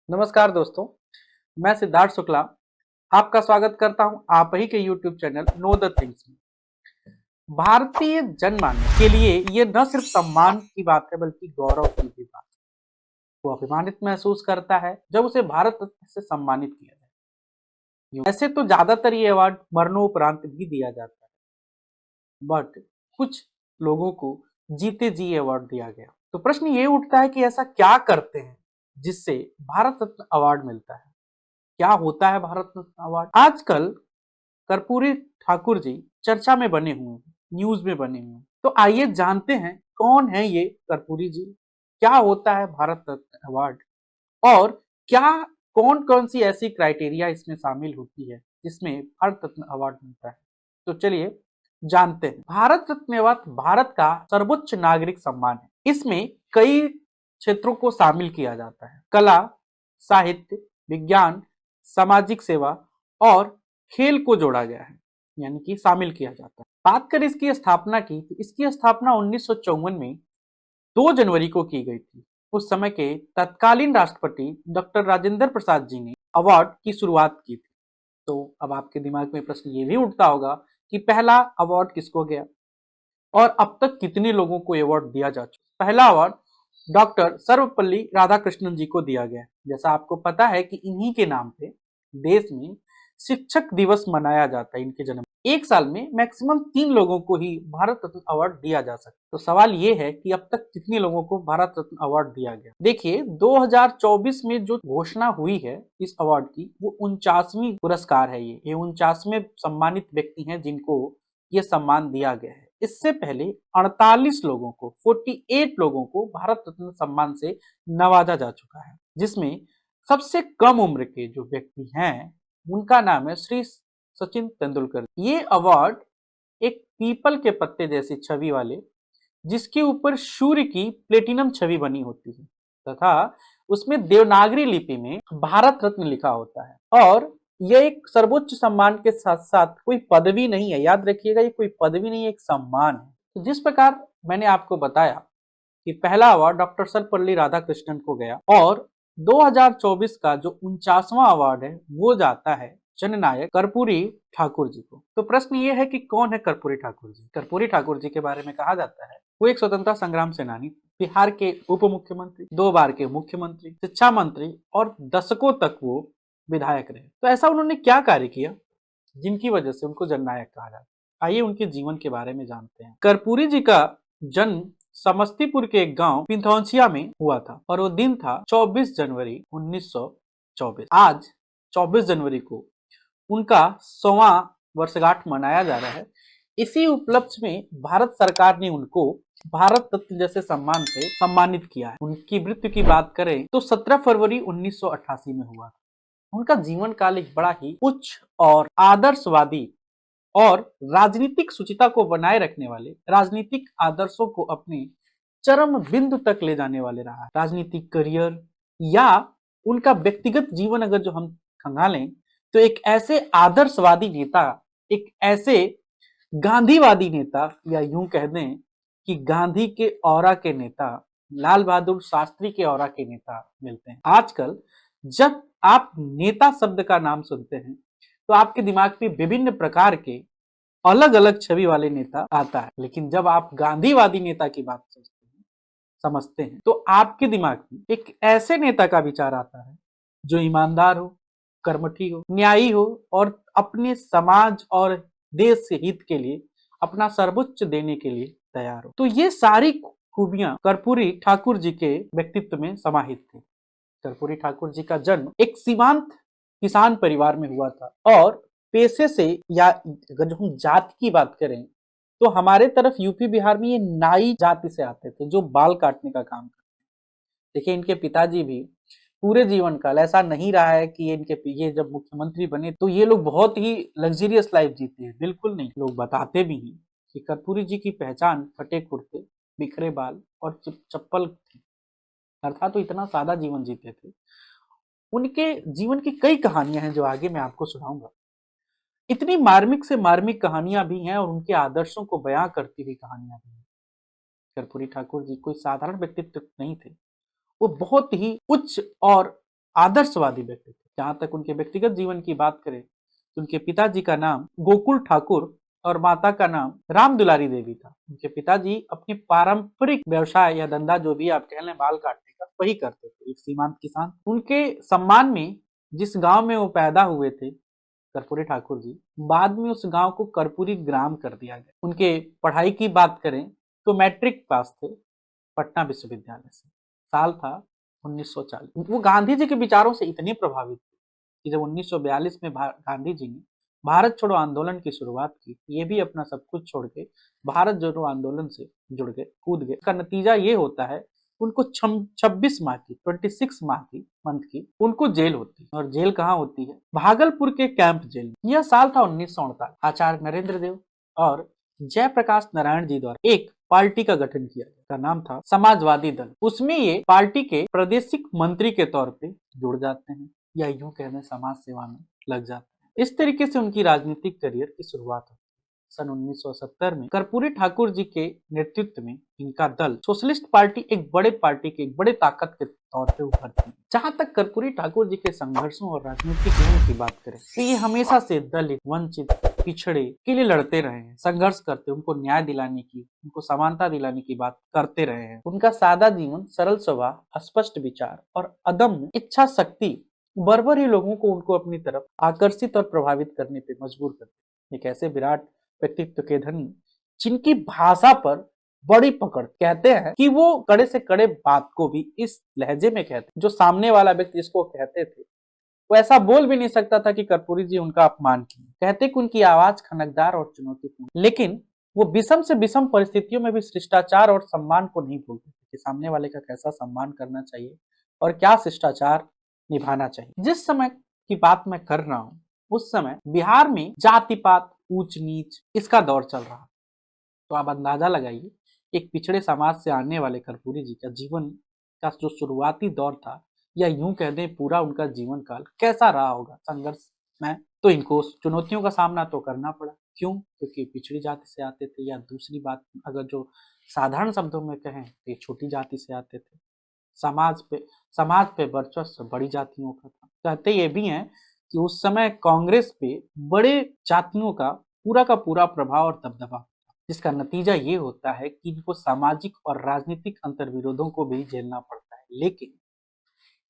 नमस्कार दोस्तों, मैं सिद्धार्थ शुक्ला आपका स्वागत करता हूं आप ही के YouTube channel know the things में। भारतीय जनमानस के लिए ये न सिर्फ सम्मान की बात है बल्कि गौरव की भी बात है। वो अभिमानित महसूस करता है जब उसे भारत रत्न से सम्मानित किया जाए। ऐसे तो ज्यादातर ये अवार्ड मरणोपरांत भी दिया जाता है, बट कुछ लोगों को जीते जी अवार्ड दिया गया। तो प्रश्न ये उठता है कि ऐसा क्या करते हैं जिससे भारत रत्न अवार्ड मिलता है। क्या होता है भारत रत्न अवार्ड? आजकल कर्पूरी ठाकुर जी चर्चा में बने हुए हैं, न्यूज में बने हुए हैं। तो आइए जानते हैं कौन है ये कर्पूरी जी, क्या होता है भारत रत्न अवार्ड और क्या कौन कौन सी ऐसी क्राइटेरिया इसमें शामिल होती है जिसमें भारत रत्न अवार्ड मिलता है। तो चलिए जानते हैं। भारत रत्न अवार्ड भारत का सर्वोच्च नागरिक सम्मान है। इसमें कई क्षेत्रों को शामिल किया जाता है। कला, साहित्य, विज्ञान, सामाजिक सेवा और खेल को जोड़ा गया है, यानी कि शामिल किया जाता है। बात करें इसकी स्थापना की, तो इसकी स्थापना 1954 में 2 जनवरी को की गई थी। उस समय के तत्कालीन राष्ट्रपति डॉक्टर राजेंद्र प्रसाद जी ने अवार्ड की शुरुआत की थी। तो अब आपके दिमाग में प्रश्न ये भी उठता होगा कि पहला अवार्ड किसको गया और अब तक कितने लोगों को अवार्ड दिया जा चुका। पहला अवार्ड डॉक्टर सर्वपल्ली राधाकृष्णन जी को दिया गया। जैसा आपको पता है कि इन्हीं के नाम पे देश में शिक्षक दिवस मनाया जाता है। इनके जन्म एक साल में मैक्सिमम 3 लोगों को ही भारत रत्न अवार्ड दिया जा सकता है। तो सवाल ये है कि अब तक कितने लोगों को भारत रत्न अवार्ड दिया गया। देखिए 2024 में जो घोषणा हुई है इस अवार्ड की, वो 49वीं पुरस्कार है। ये 49वें सम्मानित व्यक्ति हैं जिनको ये सम्मान दिया गया है। इससे पहले 48 लोगों को 48 लोगों को भारत रत्न सम्मान से नवाजा जा चुका है, जिसमें सबसे कम उम्र के जो व्यक्ति हैं उनका नाम है श्री सचिन तेंदुलकर। ये अवार्ड एक पीपल के पत्ते जैसी छवि वाले, जिसके ऊपर सूर्य की प्लेटिनम छवि बनी होती है तथा उसमें देवनागरी लिपि में भारत रत्न लिखा होता है। और यह एक सर्वोच्च सम्मान के साथ साथ कोई पदवी नहीं है, याद रखिएगा ये कोई पदवी नहीं है, एक सम्मान है। तो जिस प्रकार मैंने आपको बताया कि पहला अवार्ड डॉक्टर सर्वपल्ली राधाकृष्णन को गया और 2024 का जो 49वां अवार्ड है वो जाता है जननायक कर्पूरी ठाकुर जी को। तो प्रश्न ये है कि कौन है कर्पूरी ठाकुर जी। कर्पूरी ठाकुर जी के बारे में कहा जाता है वो एक स्वतंत्रता संग्राम सेनानी, बिहार के उप मुख्यमंत्री, 2 बार के मुख्यमंत्री, शिक्षा मंत्री और दशकों तक वो विधायक रहे। तो ऐसा उन्होंने क्या कार्य किया जिनकी वजह से उनको जननायक कहा जाता है। आइए उनके जीवन के बारे में जानते हैं। कर्पूरी जी का जन्म समस्तीपुर के एक गांव पिंथौसिया में हुआ था और वो दिन था 24 जनवरी 1924। आज 24 जनवरी को उनका 100वां वर्षगांठ मनाया जा रहा है। इसी उपलक्ष्य में भारत सरकार ने उनको भारत रत्न जैसे सम्मान से सम्मानित किया है। उनकी मृत्यु की बात करें तो 17 फरवरी 1988 में हुआ। उनका जीवन काल एक बड़ा ही उच्च और आदर्शवादी और राजनीतिक शुचिता को बनाए रखने वाले, राजनीतिक आदर्शों को अपने चरम बिंदु तक ले जाने वाले रहा है। राजनीतिक करियर या उनका व्यक्तिगत जीवन अगर जो हम खंगालें तो एक ऐसे आदर्शवादी नेता, एक ऐसे गांधीवादी नेता या यूं कह दें कि गांधी के ऑरा के नेता, लाल बहादुर शास्त्री के ऑरा के नेता मिलते हैं। आजकल जब आप नेता शब्द का नाम सुनते हैं तो आपके दिमाग में विभिन्न प्रकार के अलग अलग छवि वाले नेता आता है, लेकिन जब आप गांधीवादी नेता की बात सोचते हैं, समझते हैं, तो आपके दिमाग में एक ऐसे नेता का विचार आता है जो ईमानदार हो, कर्मठी हो, न्यायी हो और अपने समाज और देश के हित के लिए अपना सर्वोच्च देने के लिए तैयार हो। तो ये सारी खूबियां कर्पूरी ठाकुर जी के व्यक्तित्व में समाहित थी। कर्पूरी ठाकुर जी का जन्म एक सीमांत किसान परिवार में हुआ था और पेशे से या अगर जो हम जाति की बात करें तो हमारे तरफ यूपी बिहार में ये नाई जाति से आते थे जो बाल काटने का काम करते। देखिए इनके पिताजी भी पूरे जीवन काल ऐसा नहीं रहा है कि ये जब मुख्यमंत्री बने तो ये लोग बहुत ही लग्जरियस लाइफ जीते हैं, बिल्कुल नहीं। लोग बताते भी हैं कि कर्पूरी जी की पहचान फटे कुर्ते, बिखरे बाल और चप्पल थी, अर्थात तो इतना सादा जीवन जीते थे। उनके जीवन की कई कहानियां हैं जो आगे मैं आपको सुनाऊंगा। इतनी मार्मिक से मार्मिक कहानियां भी हैं और उनके आदर्शों को बयां करती हुई कहानियां भी हैं। कर्पूरी ठाकुर जी कोई साधारण व्यक्तित्व नहीं थे, वो बहुत ही उच्च और आदर्शवादी व्यक्ति थे। जहां तक उनके व्यक्तिगत जीवन की बात करें तो उनके पिताजी का नाम गोकुल ठाकुर और माता का नाम राम दुलारी देवी था। उनके पिताजी अपने पारंपरिक व्यवसाय या धंधा जो भी आप कह लें बाल काटने का वही करते थे, एक सीमांत किसान। उनके सम्मान में जिस गांव में वो पैदा हुए थे कर्पूरी ठाकुर जी, बाद में उस गांव को कर्पूरी ग्राम कर दिया गया। उनके पढ़ाई की बात करें तो मैट्रिक पास थे पटना विश्वविद्यालय से, साल था 1940। वो गांधी जी के विचारों से इतने प्रभावित थे कि जब 1942 में गांधी जी ने भारत छोड़ो आंदोलन की शुरुआत की, ये भी अपना सब कुछ छोड़ के भारत जोड़ो आंदोलन से जुड़ गए, कूद गए। इसका नतीजा ये होता है उनको 26 माह की 26 माह की मंथ की उनको जेल होती है। और जेल कहाँ होती है? भागलपुर के कैंप जेल। यह साल था 1948। आचार्य नरेंद्र देव और जयप्रकाश नारायण जी द्वारा एक पार्टी का गठन किया गया, का नाम था समाजवादी दल। उसमें ये पार्टी के प्रादेशिक मंत्री के तौर पे जुड़ जाते हैं या यूं कहने समाज सेवा में लग जाते हैं। इस तरीके से उनकी राजनीतिक करियर की शुरुआत होती है। सन 1970 में कर्पूरी ठाकुर जी के नेतृत्व में इनका दल सोशलिस्ट पार्टी एक बड़े ताकत के तौर पे उभरती है। जहां तक कर्पूरी ठाकुर जी के संघर्षों और राजनीतिक जीवन की बात करें तो ये हमेशा से दलित, वंचित, पिछड़े के लिए लड़ते रहे हैं, संघर्ष करते, उनको न्याय दिलाने की, उनको समानता दिलाने की बात करते रहे हैं। उनका सादा जीवन, सरल स्वभाव, स्पष्ट विचार और अदम्य इच्छा शक्ति बर्बर ही लोगों को उनको अपनी तरफ आकर्षित और प्रभावित करने पे मजबूर करते। एक ऐसे विराट व्यक्तित्व के धनी जिनकी भाषा पर बड़ी पकड़, कहते हैं कि वो कड़े से कड़े बात को भी इस लहजे में कहते, जो सामने वाला व्यक्ति जिसको कहते थे वो ऐसा बोल भी नहीं सकता था कि कर्पूरी जी उनका अपमान किए। कहते कि उनकी आवाज खनकदार और चुनौतीपूर्ण, लेकिन वो विषम से विषम परिस्थितियों में भी शिष्टाचार और सम्मान को नहीं भूलते थे कि सामने वाले का कैसा सम्मान करना चाहिए और क्या शिष्टाचार निभाना चाहिए। जिस समय की बात मैं कर रहा हूँ उस समय बिहार में जाति पात, ऊंच नीच इसका दौर चल रहा। तो आप अंदाजा लगाइए एक पिछड़े समाज से आने वाले कर्पूरी जी का जीवन का जो शुरुआती दौर था या यूं कह दें पूरा उनका जीवन काल कैसा रहा होगा संघर्ष में। तो इनको चुनौतियों का सामना तो करना पड़ा। क्यों? क्योंकि पिछड़ी जाति से आते थे, या दूसरी बात अगर जो साधारण शब्दों में कहें तो ये छोटी जाति से आते थे। समाज पे वर्चस्व बड़ी जातियों का था। कहते ये भी हैं कि उस समय कांग्रेस पे बड़े जातियों का पूरा प्रभाव और दबदबा, जिसका नतीजा ये होता है कि इनको सामाजिक और राजनीतिक अंतर्विरोधों को भी झेलना पड़ता है। लेकिन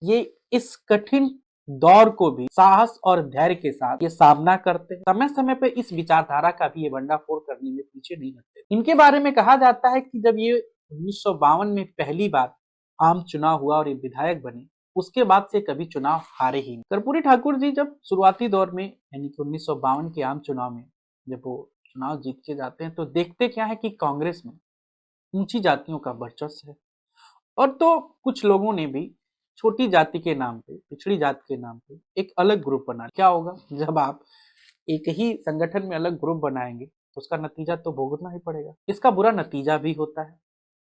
ये इस कठिन दौर को भी साहस और धैर्य के साथ ये सामना करते हैं। समय समय पे इस विचारधारा का भी ये भंडाफोड़ करने में पीछे नहीं हटते। इनके बारे में कहा जाता है कि जब ये 1952 में पहली बार आम चुनाव हुआ और ये विधायक बने, उसके बाद से कभी चुनाव हारे ही नहीं। कर्पूरी ठाकुर जी जब शुरुआती दौर में यानी कि 1952 के आम चुनाव में जब वो चुनाव जीत के जाते हैं तो देखते क्या है कि कांग्रेस में ऊंची जातियों का वर्चस्व है और तो कुछ लोगों ने भी छोटी जाति के नाम पे, पिछड़ी जाति के नाम पे एक अलग ग्रुप बना। क्या होगा जब आप एक ही संगठन में अलग ग्रुप बनाएंगे तो उसका नतीजा तो भुगतना ही पड़ेगा। इसका बुरा नतीजा भी होता है।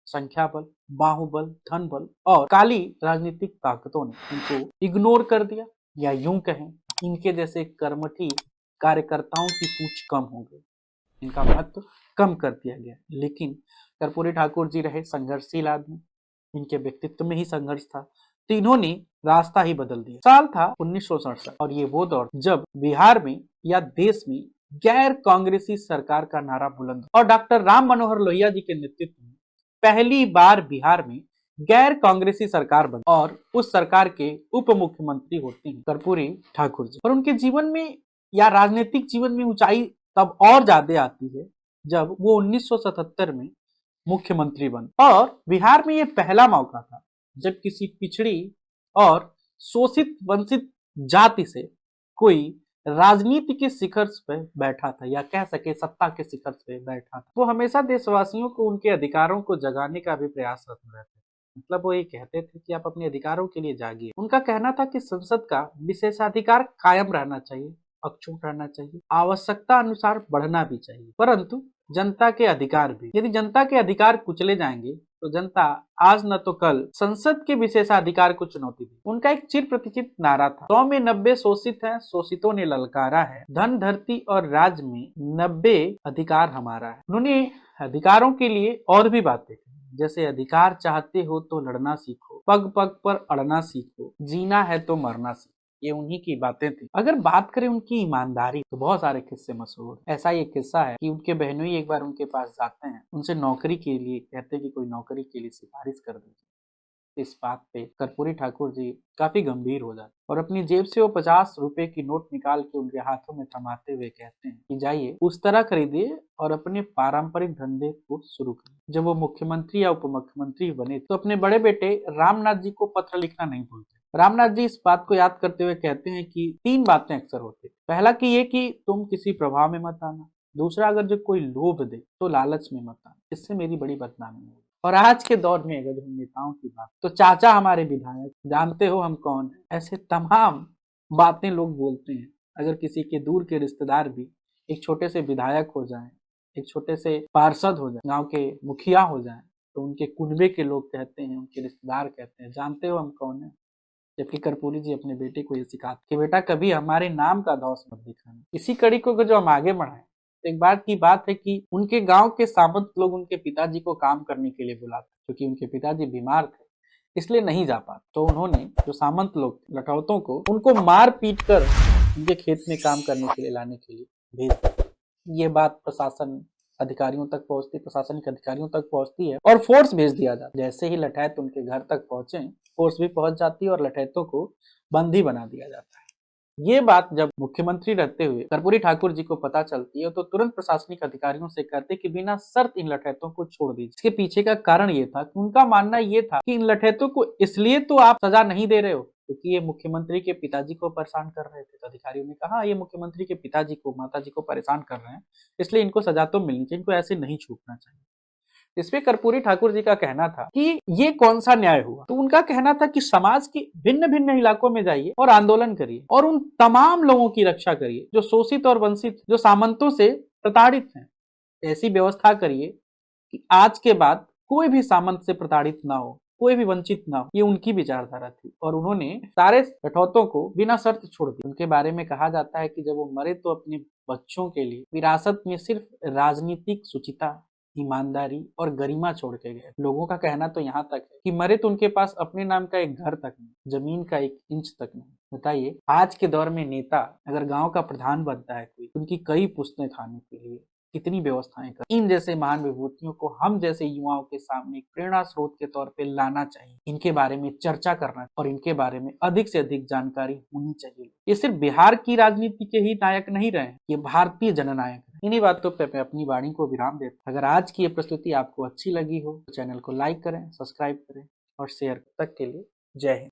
संख्या बल, बाहुबल, धन बल और काली राजनीतिक ताकतों ने इनको इग्नोर कर दिया, या यूं कहें इनके जैसे कर्मठी कार्यकर्ताओं की पूछ कम हो गई, इनका महत्व कम कर दिया गया। लेकिन कर्पूरी ठाकुर जी रहे संघर्षशील आदमी, इनके व्यक्तित्व में ही संघर्ष था, तो इन्होंने रास्ता ही बदल दिया। साल था 1967 और ये वो दौर जब बिहार में या देश में गैर कांग्रेसी सरकार का नारा बुलंद और डॉक्टर राम मनोहर लोहिया जी के नेतृत्व में पहली बार बिहार में गैर कांग्रेसी सरकार बनी और उस सरकार के उप मुख्यमंत्री होते हैं कर्पूरी ठाकुर जी। और उनके जीवन में या राजनीतिक जीवन में ऊंचाई तब और ज्यादा आती है जब वो 1977 में मुख्यमंत्री बने। और बिहार में ये पहला मौका था जब किसी पिछड़ी और शोषित वंचित जाति से कोई राजनीति के शिखर पे बैठा था, या कह सके सत्ता के शिखर पे बैठा था। वो हमेशा देशवासियों को उनके अधिकारों को जगाने का भी प्रयास करते रहते थे। मतलब वो ये कहते थे कि आप अपने अधिकारों के लिए जागिए। उनका कहना था कि संसद का विशेषाधिकार कायम रहना चाहिए, अक्षुण्ण रहना चाहिए, आवश्यकता अनुसार बढ़ना भी चाहिए, परंतु जनता के अधिकार भी। यदि जनता के अधिकार कुचले जाएंगे तो जनता आज न तो कल संसद के विशेषाधिकार को चुनौती दी। उनका एक चिर प्रतिचित नारा था, 100 में 90 शोषित हैं, शोषितों ने ललकारा है, धन धरती और राज में 90 अधिकार हमारा है। उन्होंने अधिकारों के लिए और भी बातें की, जैसे अधिकार चाहते हो तो लड़ना सीखो, पग पग पर अड़ना सीखो, जीना है तो मरना सीखो। ये उन्हीं की बातें थी। अगर बात करें उनकी ईमानदारी तो बहुत सारे किस्से मशहूर। ऐसा एक किस्सा है कि उनके बहनोई एक बार उनके पास जाते हैं, उनसे नौकरी के लिए कहते हैं कि कोई नौकरी के लिए सिफारिश कर दीजिए। इस बात पे कर्पूरी ठाकुर जी काफी गंभीर हो जाते और अपनी जेब से वो 50 रुपए की नोट निकाल के उनके हाथों में थमाते हुए कहते हैं कि जाइए उस तरह खरीदिए और अपने पारंपरिक धंधे को शुरू करिए। जब वो मुख्यमंत्री या उप मुख्यमंत्री बने तो अपने बड़े बेटे रामनाथ जी को पत्र लिखना नहीं भूलते। रामनाथ जी इस बात को याद करते हुए कहते हैं कि 3 बातें अक्सर होती है। पहला कि ये कि तुम किसी प्रभाव में मत आना। दूसरा, अगर जो कोई लोभ दे तो लालच में मत आना, इससे मेरी बड़ी बदनामी होगी। और आज के दौर में अगर हम नेताओं की बात तो चाचा हमारे विधायक, जानते हो हम कौन है, ऐसे तमाम बातें लोग बोलते हैं। अगर किसी के दूर के रिश्तेदार भी एक छोटे से विधायक हो जाएं, एक छोटे से पार्षद हो जाएं, गांव के मुखिया हो जाएं, तो उनके कुनबे के लोग कहते हैं, उनके रिश्तेदार कहते हैं, जानते हो हम कौन है। जबकि कर्पूरी जी अपने बेटे को ये सिखाते कि बेटा कभी हमारे नाम का धौंस मत दिखाना। इसी कड़ी को जो हम आगे बढ़ाएं, एक बात की बात है कि उनके गांव के सामंत लोग उनके पिताजी को काम करने के लिए बुलाते, क्योंकि उनके पिताजी बीमार थे इसलिए नहीं जा पाते। तो उन्होंने जो सामंत लोग लखौतों को उनको मार पीट कर उनके खेत में काम करने के लिए लाने के लिए भेज दिया। ये बात प्रशासन अधिकारियों तक पहुंचती, प्रशासनिक अधिकारियों तक पहुंचती है और फोर्स भेज दिया जाता। जैसे ही लठैत उनके घर तक पहुंचे, फोर्स भी पहुंच जाती है और लठैतों को बंदी बना दिया जाता है। ये बात जब मुख्यमंत्री रहते हुए कर्पूरी ठाकुर जी को पता चलती है तो तुरंत प्रशासनिक अधिकारियों से कहते कि बिना शर्त इन लठैतों को छोड़ दीजिए। इसके पीछे का कारण ये था कि उनका मानना ये था कि इन लठैतों को इसलिए तो आप सजा नहीं दे रहे हो क्योंकि ये मुख्यमंत्री के पिताजी को परेशान कर रहे थे। तो अधिकारियों ने कहा ये मुख्यमंत्री के पिताजी को, माता जी को परेशान कर रहे हैं, इसलिए इनको सजा तो मिलनी चाहिए, इनको ऐसे नहीं छूटना चाहिए। इसमें कर्पूरी ठाकुर जी का कहना था कि ये कौन सा न्याय हुआ। तो उनका कहना था कि समाज के भिन्न भिन्न इलाकों में जाइए और आंदोलन करिए और उन तमाम लोगों की रक्षा करिए जो शोषित और वंचित, जो सामंतों से प्रताड़ित हैं। ऐसी व्यवस्था करिए कि आज के बाद कोई भी सामंत से प्रताड़ित ना हो, कोई भी वंचित ना हो। ये उनकी विचारधारा थी और उन्होंने सारे कठौतों को बिना शर्त छोड़ दिया। उनके बारे में कहा जाता है कि जब वो मरे तो अपने बच्चों के लिए विरासत में सिर्फ राजनीतिक शुचिता, ईमानदारी और गरिमा छोड़ के गए। लोगों का कहना तो यहाँ तक है कि मरे तो उनके पास अपने नाम का एक घर तक नहीं, जमीन का 1 इंच तक नहीं। बताइए आज के दौर में नेता अगर गांव का प्रधान बनता है कोई, उनकी कई पुश्तें खाने के लिए कितनी व्यवस्थाएं कर। इन जैसे महान विभूतियों को हम जैसे युवाओं के सामने एक प्रेरणा स्रोत के तौर पे लाना चाहिए, इनके बारे में चर्चा करना और इनके बारे में अधिक से अधिक जानकारी होनी चाहिए। ये सिर्फ बिहार की राजनीति के ही नायक नहीं रहे, ये भारतीय जननायक है। इन्हीं बातों पे मैं अपनी वाणी को विराम देता। अगर आज की ये प्रस्तुति आपको अच्छी लगी हो तो चैनल को लाइक करें, सब्सक्राइब करें और शेयर। तक के लिए जय हिंद।